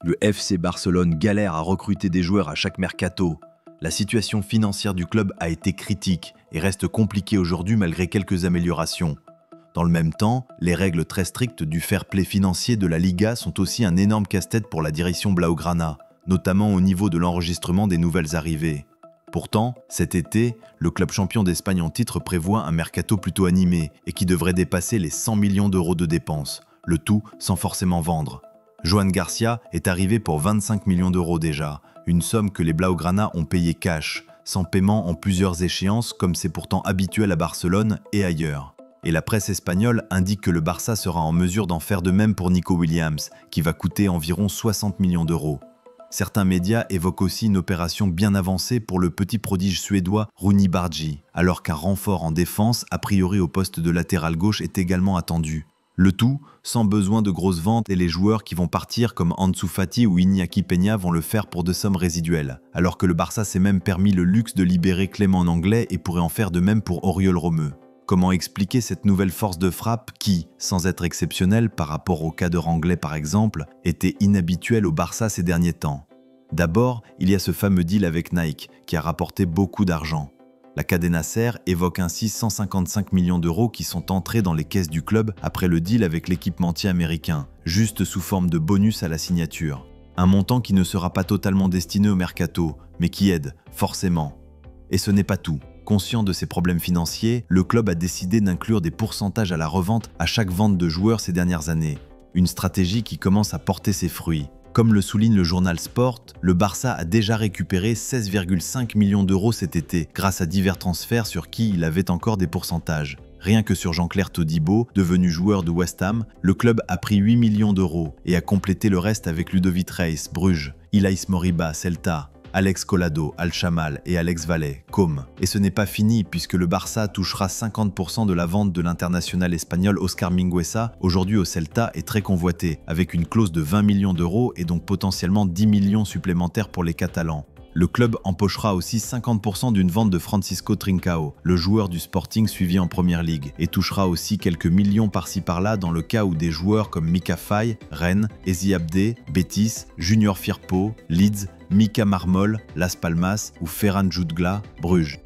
Le FC Barcelone galère à recruter des joueurs à chaque mercato. La situation financière du club a été critique et reste compliquée aujourd'hui malgré quelques améliorations. Dans le même temps, les règles très strictes du fair play financier de la Liga sont aussi un énorme casse-tête pour la direction blaugrana, notamment au niveau de l'enregistrement des nouvelles arrivées. Pourtant, cet été, le club champion d'Espagne en titre prévoit un mercato plutôt animé et qui devrait dépasser les 100 millions d'euros de dépenses, le tout sans forcément vendre. Joan Garcia est arrivé pour 25 millions d'euros déjà, une somme que les blaugrana ont payée cash, sans paiement en plusieurs échéances comme c'est pourtant habituel à Barcelone et ailleurs. Et la presse espagnole indique que le Barça sera en mesure d'en faire de même pour Nico Williams, qui va coûter environ 60 millions d'euros. Certains médias évoquent aussi une opération bien avancée pour le petit prodige suédois Rooney Bargi, alors qu'un renfort en défense, a priori au poste de latéral gauche, est également attendu. Le tout sans besoin de grosses ventes et les joueurs qui vont partir comme Ansu Fati ou Iñaki Peña vont le faire pour de sommes résiduelles, alors que le Barça s'est même permis le luxe de libérer Clément Lenglet et pourrait en faire de même pour Oriol Romeu. Comment expliquer cette nouvelle force de frappe qui, sans être exceptionnelle par rapport au cas de Lenglet par exemple, était inhabituelle au Barça ces derniers temps? D'abord, il y a ce fameux deal avec Nike qui a rapporté beaucoup d'argent. La Cadena Ser évoque ainsi 155 millions d'euros qui sont entrés dans les caisses du club après le deal avec l'équipementier américain, juste sous forme de bonus à la signature. Un montant qui ne sera pas totalement destiné au mercato, mais qui aide, forcément. Et ce n'est pas tout. Conscient de ses problèmes financiers, le club a décidé d'inclure des pourcentages à la revente à chaque vente de joueurs ces dernières années. Une stratégie qui commence à porter ses fruits. Comme le souligne le journal Sport, le Barça a déjà récupéré 16,5 millions d'euros cet été grâce à divers transferts sur qui il avait encore des pourcentages. Rien que sur Jean-Claire Todibo, devenu joueur de West Ham, le club a pris 8 millions d'euros et a complété le reste avec Ludovic Reis, Bruges, Ilaix Moriba, Celta, Alex Collado, Al-Chamal et Alex Valle, Com. Et ce n'est pas fini puisque le Barça touchera 50% de la vente de l'international espagnol Oscar Mingueza, aujourd'hui au Celta et très convoité, avec une clause de 20 millions d'euros et donc potentiellement 10 millions supplémentaires pour les Catalans. Le club empochera aussi 50% d'une vente de Francisco Trincao, le joueur du Sporting suivi en Première Ligue, et touchera aussi quelques millions par-ci par-là dans le cas où des joueurs comme Mika Faye, Rennes, Ezi Abdé, Betis, Junior Firpo, Leeds, Mika Marmol, Las Palmas ou Ferran Jutgla, Bruges.